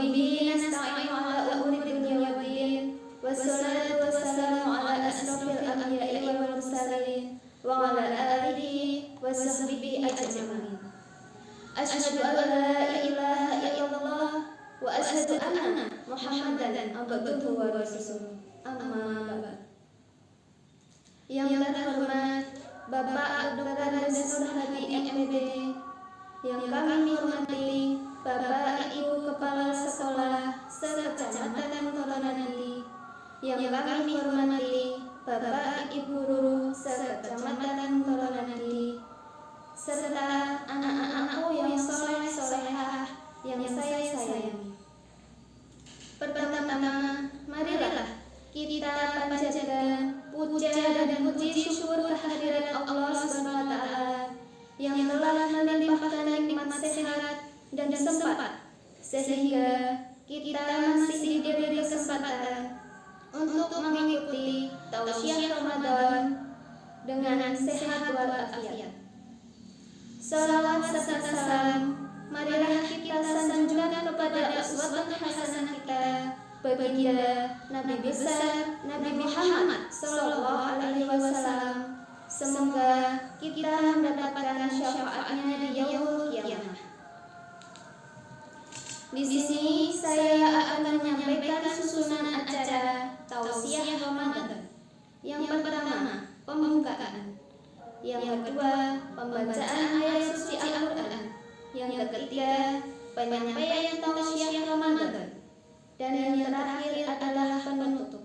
وبه نستعين على أمور الدنيا والدين والصلاة والسلام على أشرف الأنبياء والمرسلين وعلى آله وصحبه أجمعين. أشهد أن لا إله إلا الله وأشهد أن محمدا عبده ورسوله. Amma ba'd. Yang terhormat Bapak Dr. Dastur Hadi MPD, yang kami hormati Bapak Ibu Kepala Sekolah se-Kecamatan Toronanti, yang kami hormati Bapak Ibu Guru se-Kecamatan Toronanti, serta anak-anakku yang soleh-solehah yang saya sayangi. Pertama-tama, marilah kita panjatkan puja dan puji syukur kehadirat Allah Subhanahu wa Ta'ala yang telah melimpahkan nikmat sehat dan sempat sehingga kita masih diberi kesempatan untuk mengikuti tausiah Ramadan dengan sehat walafiat. Salawat serta salam marilah kita sanjungkan kepada uswatun hasanah kita, baginda Nabi besar Nabi Muhammad sallallahu alaihi wasallam. Semoga kita mendapatkan syafaatnya di yaumul qiyamah. Di sini saya akan menyampaikan susunan acara tausiah Ramadan. Yang pertama, pembukaan. Yang kedua, pembacaan ayat suci Al-Quran. Yang ketiga, penyampaian tausiah Ramadan. Dan yang terakhir adalah penutup.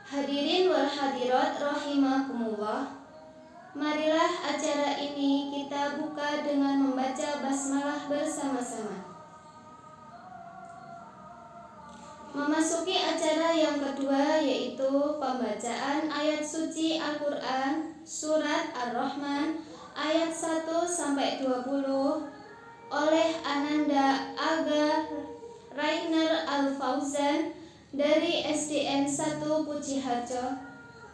Hadirin wal hadirat rahimakumullah, marilah acara ini kita buka dengan membaca basmalah bersama-sama. Memasuki acara yang kedua, yaitu pembacaan ayat suci Al-Quran surat Ar-Rahman ayat 1-20 oleh Ananda Aga Rainer Al-Fauzan dari SDN 1 Pujiharjo.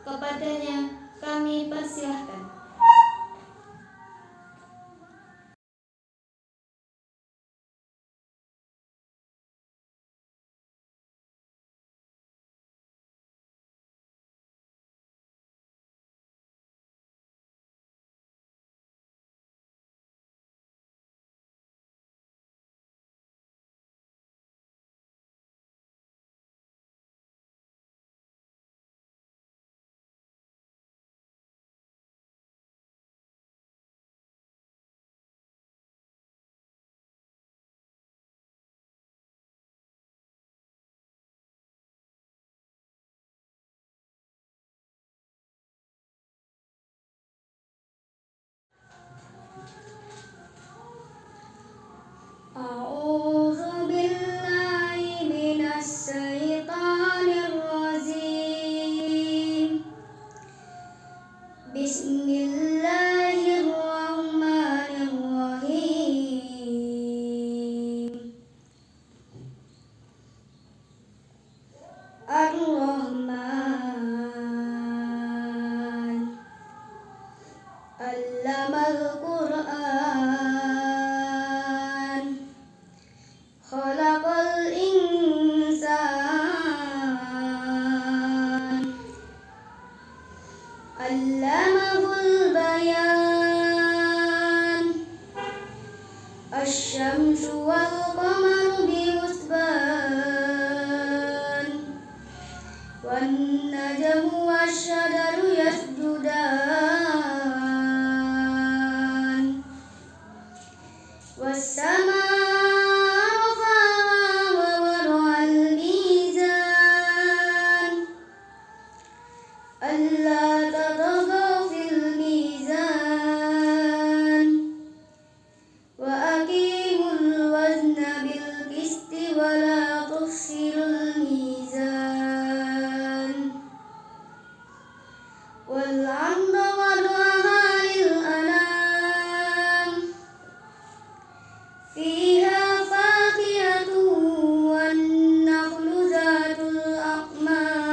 Kepadanya kami persilahkan. A'udzu billahi minasy syaithanir rajim. Bismillahirrahmanirrahim. Ar-Rahman 'allamal Qur'an, khalaqal insan, 'allamahul bayan, asy-syamsu wal qamaru bihusban, wan najmu wasy-syajaru yasjudan, was-samaa'a rafa'aha wa wada'al mizan, alla tataghaw fil mizan, wa aqimul wazna bil qisti wa la tukhsirul mizan, wal 'amda wad'aha lil anam, fiha faqihatun wan nakhlu zatul aqmam,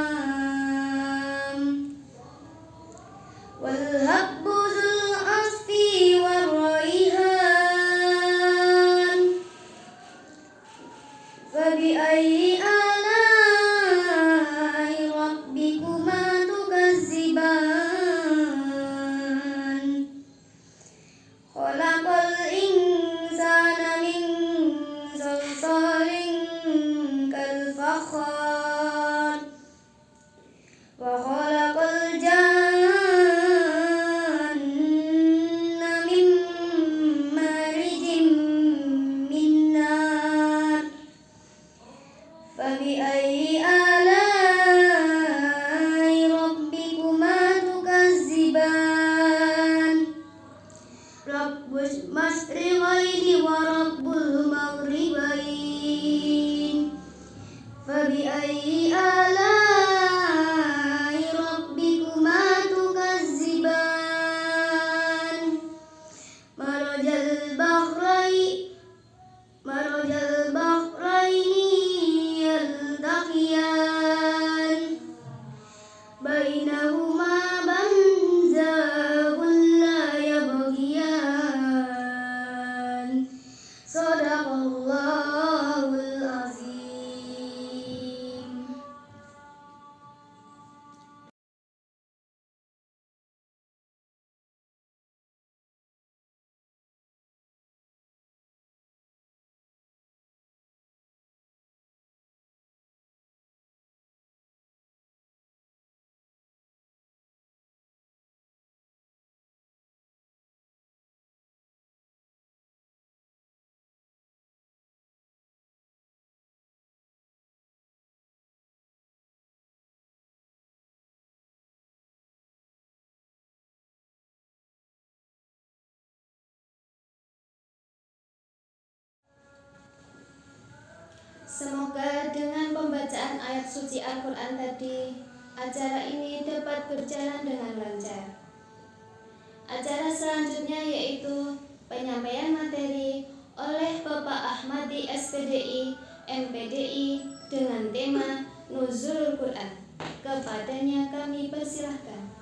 wal habbu dzul 'asfi war raihan, Semoga dengan pembacaan ayat suci Al-Quran tadi, acara ini dapat berjalan dengan lancar. Acara selanjutnya yaitu penyampaian materi oleh Bapak Ahmadi SPDI MPDI dengan tema Nuzulul Quran. Kepadanya kami persilahkan.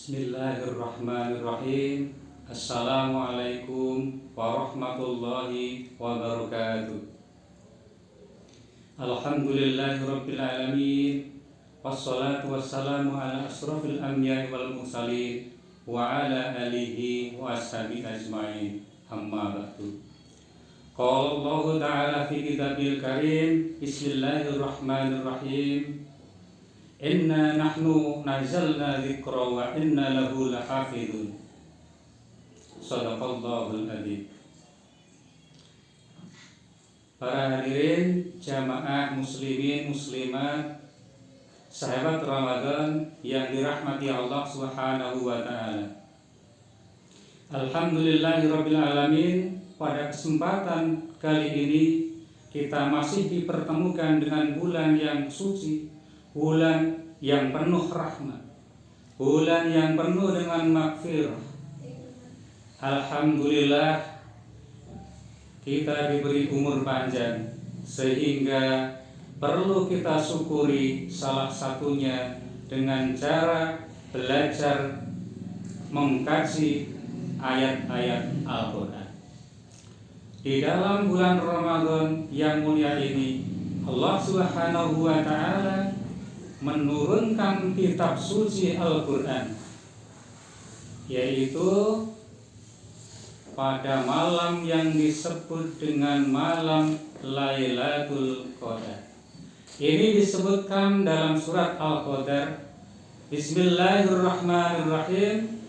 Bismillahirrahmanirrahim. Assalamualaikum warahmatullahi wabarakatuh. Alhamdulillahirabbil alamin. Wassalatu wassalamu ala asrofil anbiya'i wal mursalin wa ala alihi wa ashabihi ajmain. Amma ba'du. Qala Allah ta'ala fi kitabil karim. Bismillahirrahmanirrahim. Inna nahnu nazzalna dzikra wa inna lahu lahafidun. Shadaqallahul adzim. Para hadirin jamaah muslimin muslimat, sahabat Ramadan yang dirahmati Allah Subhanahu wa taala. Alhamdulillahirabbil alamin. Pada kesempatan kali ini kita masih dipertemukan dengan bulan yang suci, bulan yang penuh rahmat, bulan yang penuh dengan maghfirah. Alhamdulillah kita diberi umur panjang, sehingga perlu kita syukuri, salah satunya dengan cara belajar mengkaji ayat-ayat Al-Quran. Di dalam bulan Ramadan yang mulia ini, Allah Subhanahu wa ta'ala menurunkan kitab suci Al-Quran, yaitu pada malam yang disebut dengan malam Lailatul Qadar. Ini disebutkan dalam surat Al-Qadar. Bismillahirrahmanirrahim.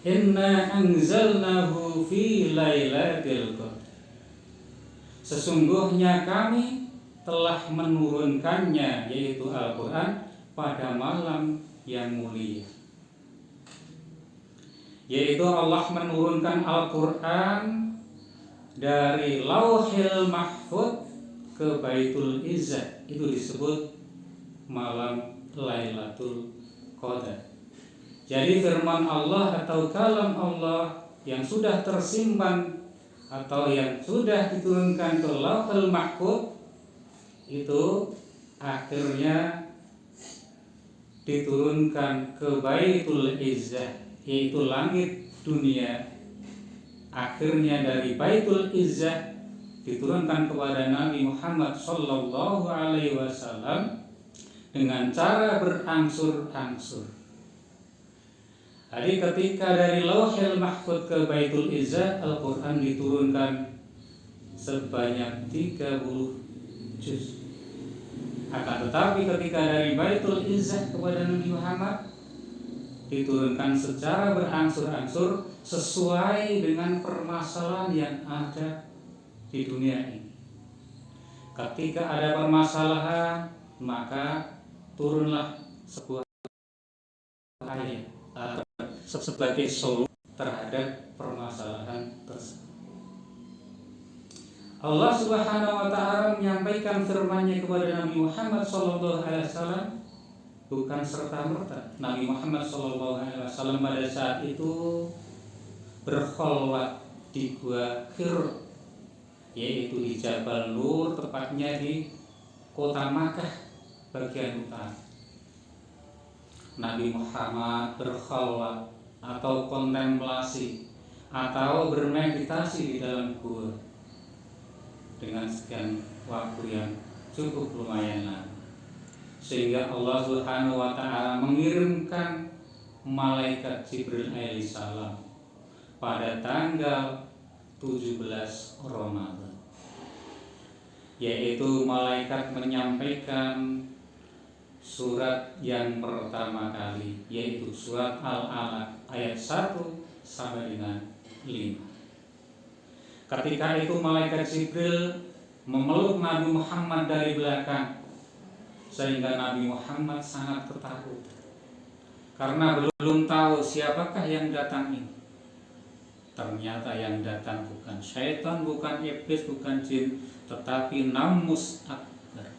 Inna anzalnahu fi lailatul qadar. Sesungguhnya kami telah menurunkannya, yaitu Al-Quran, pada malam yang mulia. Yaitu Allah menurunkan Al-Quran dari Lauhil Mahfuz ke Baitul Izzah. Itu disebut malam Lailatul Qadar. Jadi firman Allah atau kalam Allah yang sudah tersimpan atau yang sudah diturunkan ke Lauhul Mahfuz itu akhirnya diturunkan ke Baitul Izzah, yaitu langit dunia. Akhirnya dari Baitul Izzah diturunkan kepada Nabi Muhammad sallallahu alaihi wasallam dengan cara berangsur-angsur. Jadi ketika dari Lauhil Mahfuz ke Baitul Izzah, Al-Quran diturunkan sebanyak 30 juz. Akan tetapi ketika dari Baitul Izzah kepada Nabi Muhammad diturunkan secara berangsur-angsur sesuai dengan permasalahan yang ada di dunia ini. Ketika ada permasalahan, maka turunlah sebuah ayat sebagai solusi terhadap permasalahan tersebut. Allah Subhanahu wa ta'ala menyampaikan firman-Nya kepada Nabi Muhammad sallallahu alaihi wasallam bukan serta-merta. Nabi Muhammad sallallahu alaihi wasallam pada saat itu berkholwat di Gua Hira, yaitu di Jabal Nur, tepatnya di kota Makkah bagian utara. Nabi Muhammad berkhalwat atau kontemplasi atau bermeditasi di dalam gua dengan sekian waktu yang cukup lumayan lama, sehingga Allah Subhanahu wa taala mengirimkan malaikat Jibril alaihissalam pada tanggal 17 Ramadan, yaitu malaikat menyampaikan surat yang pertama kali, yaitu surat Al-Alaq ayat 1 sampai dengan 5. Ketika itu malaikat Jibril memeluk Nabi Muhammad dari belakang, sehingga Nabi Muhammad sangat ketakutan karena belum tahu siapakah yang datang ini. Ternyata yang datang bukan syaitan, bukan iblis, bukan jin, tetapi Namus Akbar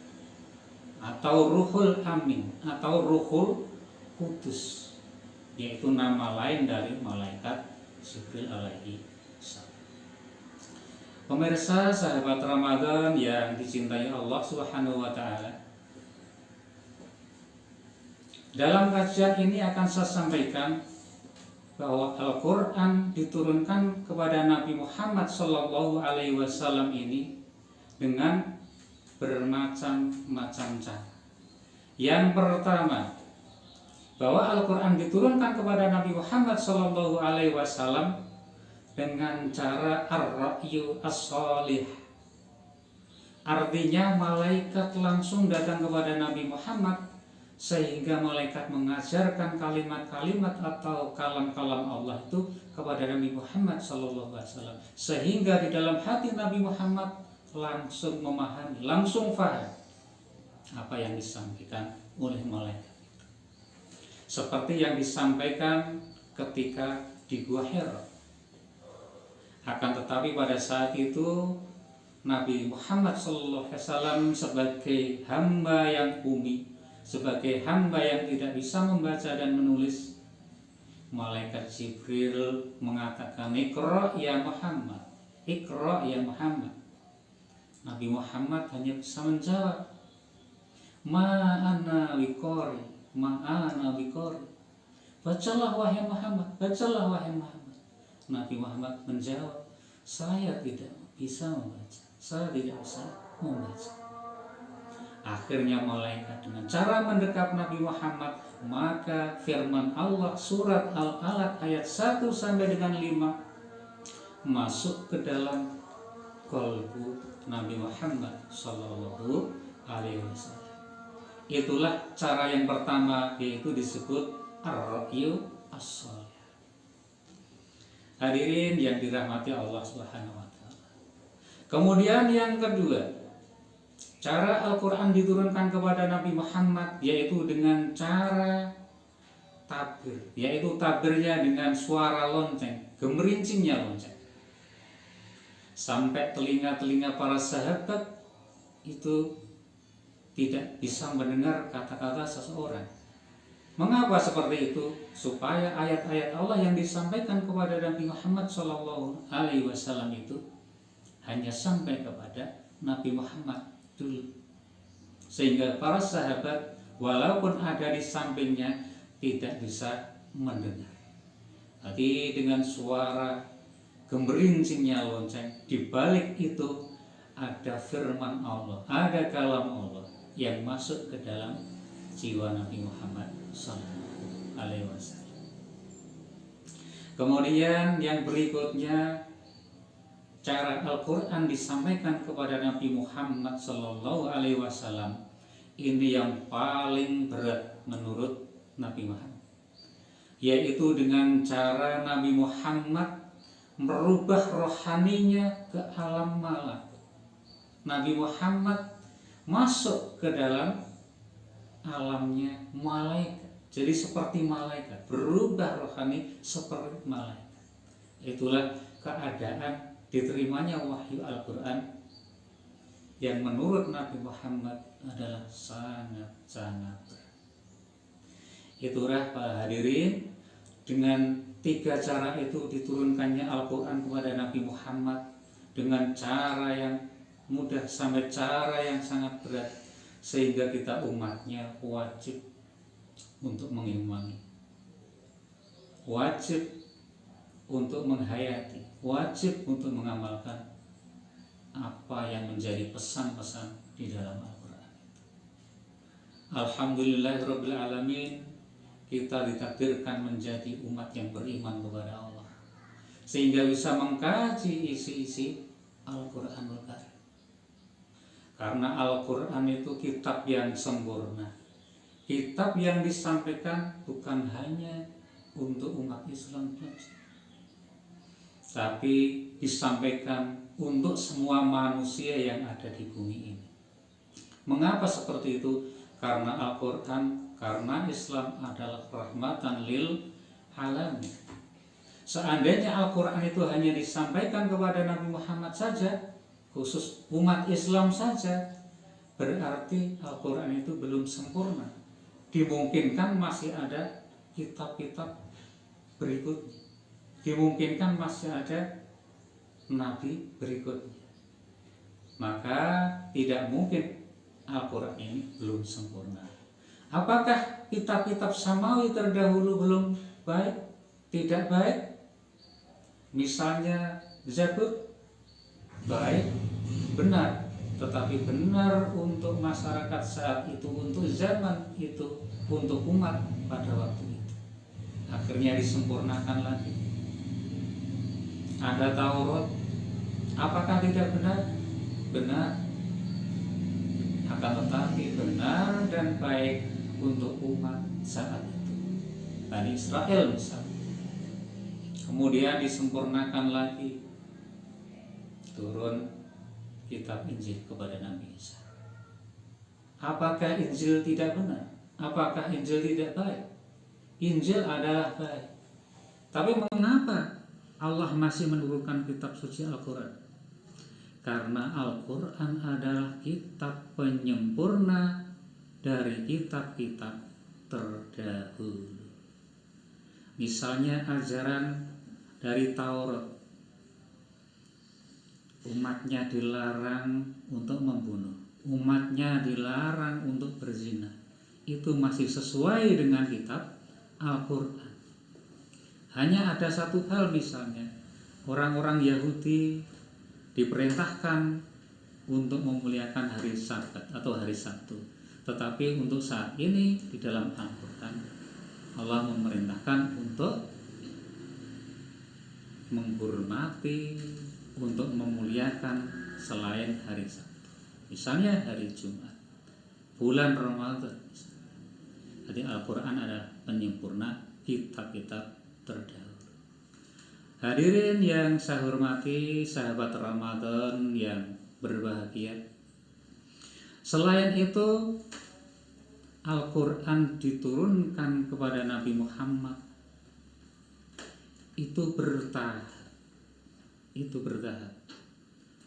atau Ruhul Amin atau Ruhul Kudus, yaitu nama lain dari malaikat Jibril alaihi salam. Pemirsa sahabat Ramadan yang dicintai Allah Subhanahu wa taala, dalam kajian ini akan saya sampaikan bahwa Al-Quran diturunkan kepada Nabi Muhammad Sallallahu Alaihi Wasallam ini dengan bermacam-macam cara. Yang pertama, bahwa Al-Quran diturunkan kepada Nabi Muhammad Sallallahu Alaihi Wasallam dengan cara ar-ra'yu as-salih. Artinya malaikat langsung datang kepada Nabi Muhammad, sehingga malaikat mengajarkan kalimat-kalimat atau kalam-kalam Allah itu kepada Nabi Muhammad SAW, sehingga di dalam hati Nabi Muhammad langsung memahami, langsung faham apa yang disampaikan oleh malaikat, seperti yang disampaikan ketika di Gua Hira. Akan tetapi pada saat itu Nabi Muhammad SAW sebagai hamba yang umi, sebagai hamba yang tidak bisa membaca dan menulis, malaikat Jibril mengatakan, Iqra ya Muhammad, Iqra ya Muhammad. Nabi Muhammad hanya bisa menjawab, Ma'ana biqari, Ma'ana biqari. Bacalah wahai Muhammad, bacalah wahai Muhammad. Nabi Muhammad menjawab, saya tidak bisa membaca, saya tidak bisa membaca. Akhirnya malaikat dengan cara mendekap Nabi Muhammad, maka firman Allah surat Al-Alaq ayat 1 sampai dengan 5 masuk ke dalam qalbu Nabi Muhammad Sallallahu Alaihi Wasallam. Itulah cara yang pertama, yaitu disebut ar-ra'yu as-salih. Hadirin yang dirahmati Allah Subhanahu wa taala. Kemudian yang kedua, cara Al-Quran diturunkan kepada Nabi Muhammad yaitu dengan cara tabir, yaitu tabirnya dengan suara lonceng, gemerincingnya lonceng, sampai telinga-telinga para sahabat itu tidak bisa mendengar kata-kata seseorang. Mengapa seperti itu? Supaya ayat-ayat Allah yang disampaikan kepada Nabi Muhammad SAW itu hanya sampai kepada Nabi Muhammad dulu, sehingga para sahabat walaupun ada di sampingnya tidak bisa mendengar. Jadi dengan suara gemerincingnya lonceng, di balik itu ada firman Allah, ada kalam Allah yang masuk ke dalam jiwa Nabi Muhammad Sallallahu Alaihi Wasallam. Kemudian yang berikutnya, cara Al-Quran disampaikan kepada Nabi Muhammad Sallallahu Alaihi Wasallam ini yang paling berat menurut Nabi Muhammad, yaitu dengan cara Nabi Muhammad merubah rohaninya ke alam malakut. Nabi Muhammad masuk ke dalam alamnya malaikat, jadi seperti malaikat, berubah rohani seperti malaikat. Itulah keadaan diterimanya wahyu Al-Quran yang menurut Nabi Muhammad adalah sangat-sangat berat. Itulah para hadirin, dengan 3 cara itu diturunkannya Al-Quran kepada Nabi Muhammad, dengan cara yang mudah sampai cara yang sangat berat, sehingga kita umatnya wajib untuk mengimani, wajib untuk menghayati, wajib untuk mengamalkan apa yang menjadi pesan-pesan di dalam Al-Quran. Alhamdulillahirabbil alamin, kita ditakdirkan menjadi umat yang beriman kepada Allah, sehingga bisa mengkaji isi-isi Al-Quranul Karim. Karena Al-Quran itu kitab yang sempurna, kitab yang disampaikan bukan hanya untuk umat Islam saja, tapi disampaikan untuk semua manusia yang ada di bumi ini. Mengapa seperti itu? Karena Al-Quran, karena Islam adalah rahmatan lil alamin. Seandainya Al-Quran itu hanya disampaikan kepada Nabi Muhammad saja, khusus umat Islam saja, berarti Al-Quran itu belum sempurna. Dimungkinkan masih ada kitab-kitab berikutnya, dimungkinkan masih ada nabi berikutnya. Maka tidak mungkin Al-Quran ini belum sempurna. Apakah kitab-kitab samawi terdahulu belum baik? Tidak baik? Misalnya Zabur, baik, benar, tetapi benar untuk masyarakat saat itu, untuk zaman itu, untuk umat pada waktu itu. Akhirnya disempurnakan lagi. Ada Taurat, apakah tidak benar? Benar, akan tetapi benar dan baik untuk umat saat itu, Bani Israel misalnya. Kemudian disempurnakan lagi, turun kitab Injil kepada Nabi Isa. Apakah Injil tidak benar? Apakah Injil tidak baik? Injil adalah baik. Tapi mengapa Allah masih menurunkan kitab suci Al-Quran? Karena Al-Quran adalah kitab penyempurna dari kitab-kitab terdahulu. Misalnya ajaran dari Taurat, umatnya dilarang untuk membunuh, umatnya dilarang untuk berzina. Itu masih sesuai dengan kitab Al-Quran. Hanya ada satu hal, misalnya orang-orang Yahudi diperintahkan untuk memuliakan hari Sabat atau hari Sabtu. Tetapi untuk saat ini di dalam Al-Quran, Allah memerintahkan untuk menghormati, untuk memuliakan selain hari Sabtu. Misalnya hari Jumat, bulan Ramadan. Jadi Al-Quran adalah penyempurna kitab-kitab terdahulu. Hadirin yang saya hormati, sahabat Ramadan yang berbahagia, selain itu Al-Quran diturunkan kepada Nabi Muhammad itu bertahap.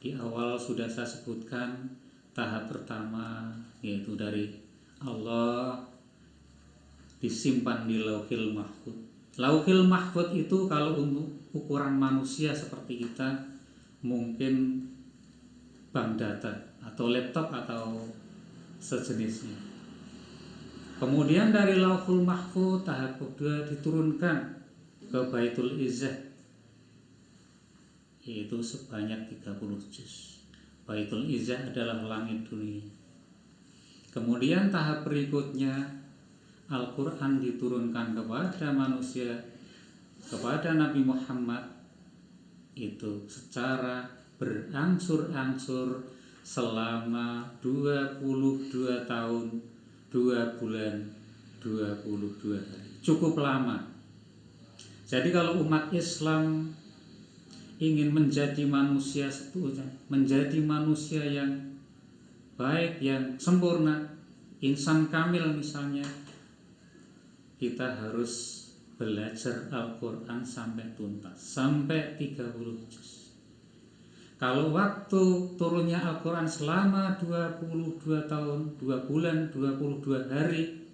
Di awal sudah saya sebutkan tahap pertama, yaitu dari Allah disimpan di Lauhil Mahfuz. Lauhil Mahfuz itu kalau untuk ukuran manusia seperti kita mungkin bank data atau laptop atau sejenisnya. Kemudian dari Lauhul Mahfuz tahap kedua diturunkan ke Baitul Izzah, yaitu sebanyak 30 juz. Baitul Izzah adalah langit dunia. Kemudian tahap berikutnya Al-Quran diturunkan kepada manusia, kepada Nabi Muhammad, itu secara berangsur-angsur selama 22 tahun 2 bulan 22 hari. Cukup lama. Jadi kalau umat Islam ingin menjadi manusia sempurna, menjadi manusia yang baik, yang sempurna, insan kamil misalnya, kita harus belajar Al-Quran sampai tuntas, sampai 30 juz. Kalau waktu turunnya Al-Quran selama 22 tahun, 2 bulan, 22 hari,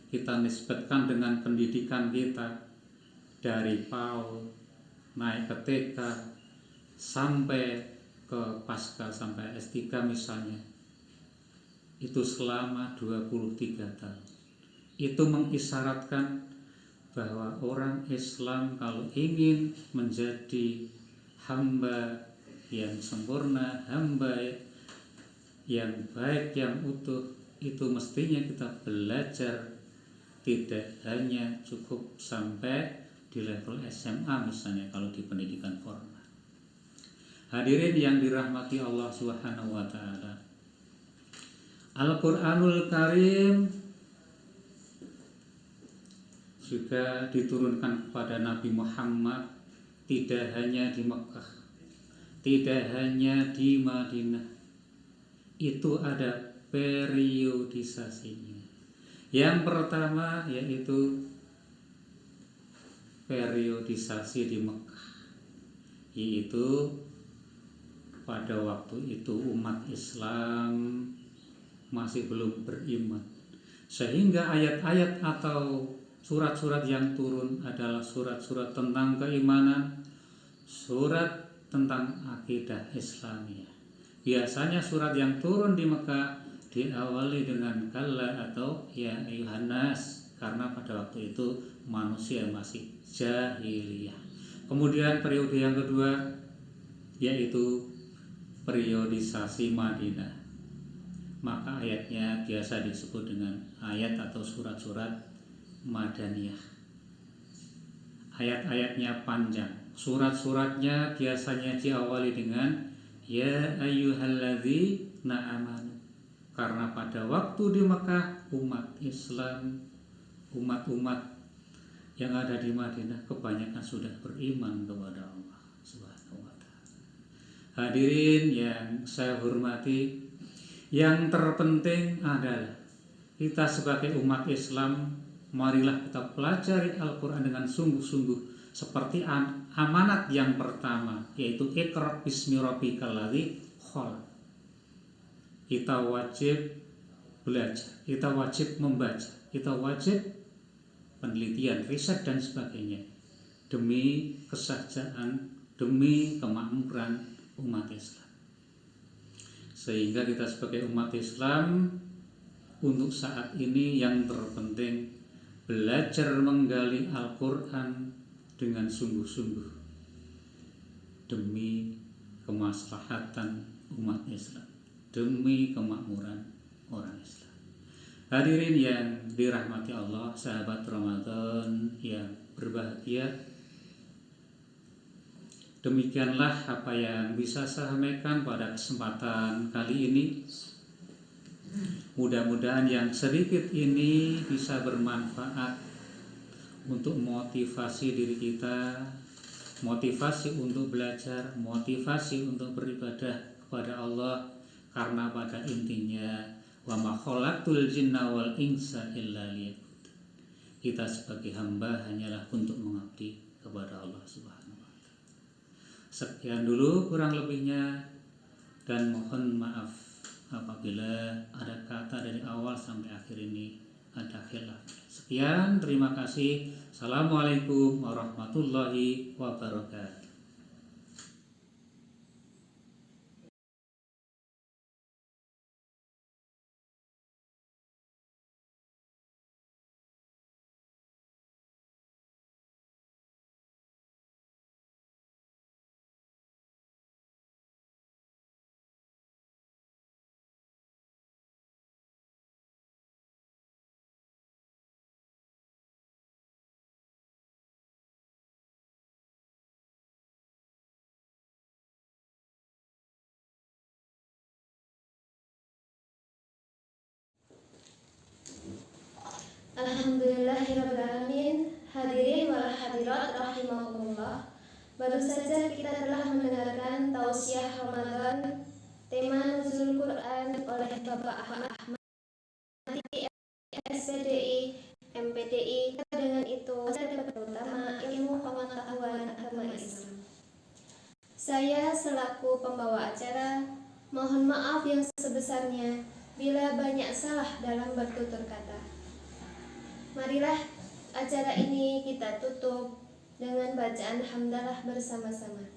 kita nisbatkan dengan pendidikan kita dari PAUD, naik ke TK, sampai ke pasca, sampai S3 misalnya, itu selama 23 tahun. Itu mengisyaratkan bahwa orang Islam kalau ingin menjadi hamba yang sempurna, hamba yang baik, yang utuh, itu mestinya kita belajar tidak hanya cukup sampai di level SMA misalnya kalau di pendidikan formal. Hadirin yang dirahmati Allah Subhanahu wa taala. Al-Qur'anul Karim juga diturunkan kepada Nabi Muhammad tidak hanya di Mekah, tidak hanya di Madinah. Itu ada periodisasinya. Yang pertama yaitu periodisasi di Mekah, yaitu pada waktu itu umat Islam masih belum beriman, sehingga ayat-ayat atau surat-surat yang turun adalah surat-surat tentang keimanan, surat tentang akidah Islamiyah. Biasanya surat yang turun di Mekah diawali dengan kalla atau ya ayuhan nas, karena pada waktu itu manusia masih jahiliyah. Kemudian periode yang kedua yaitu periodisasi Madinah. Maka ayatnya biasa disebut dengan ayat atau surat-surat Madaniyah. Ayat-ayatnya panjang, surat-suratnya biasanya diawali dengan ya ayyuhalladzina amanu, karena pada waktu di Mekah umat Islam, umat-umat yang ada di Madinah kebanyakan sudah beriman kepada Allah Subhanahu wa taala. Hadirin yang saya hormati, yang terpenting adalah kita sebagai umat Islam, marilah kita pelajari Al-Quran dengan sungguh-sungguh seperti amanat yang pertama, yaitu Iqra bismi rabbikal ladzi khalaq. Kita wajib belajar, kita wajib membaca, kita wajib penelitian, riset dan sebagainya demi kesejahteraan, demi kemakmuran umat Islam. Sehingga kita sebagai umat Islam untuk saat ini yang terpenting belajar menggali Al-Quran dengan sungguh-sungguh demi kemaslahatan umat Islam, demi kemakmuran orang Islam. Hadirin yang dirahmati Allah, sahabat Ramadan yang berbahagia, demikianlah apa yang bisa saya sampaikan pada kesempatan kali ini. Mudah-mudahan yang sedikit ini bisa bermanfaat untuk motivasi diri kita, motivasi untuk belajar, motivasi untuk beribadah kepada Allah, karena pada intinya wa ma khalaqtul jinna wal insa illa liya'budun. Kita sebagai hamba hanyalah untuk mengabdi kepada Allah Subhanahu. Sekian dulu kurang lebihnya, dan mohon maaf apabila ada kata dari awal sampai akhir ini ada khilaf. Sekian, terima kasih. Assalamualaikum warahmatullahi wabarakatuh. Alhamdulillahirrabbilalamin. Hadirin wal hadirat rahimakumullah. Baru saja kita telah mendengarkan tausiah Ramadan tema Nuzul Quran oleh Bapak Ahmad Ahmadi, SPDI, MPDI. Dengan itu saya terutama ilmu pengetahuan agama Islam. Saya selaku pembawa acara mohon maaf yang sebesarnya bila banyak salah dalam bertutur kata. Marilah acara ini kita tutup dengan bacaan hamdalah bersama-sama.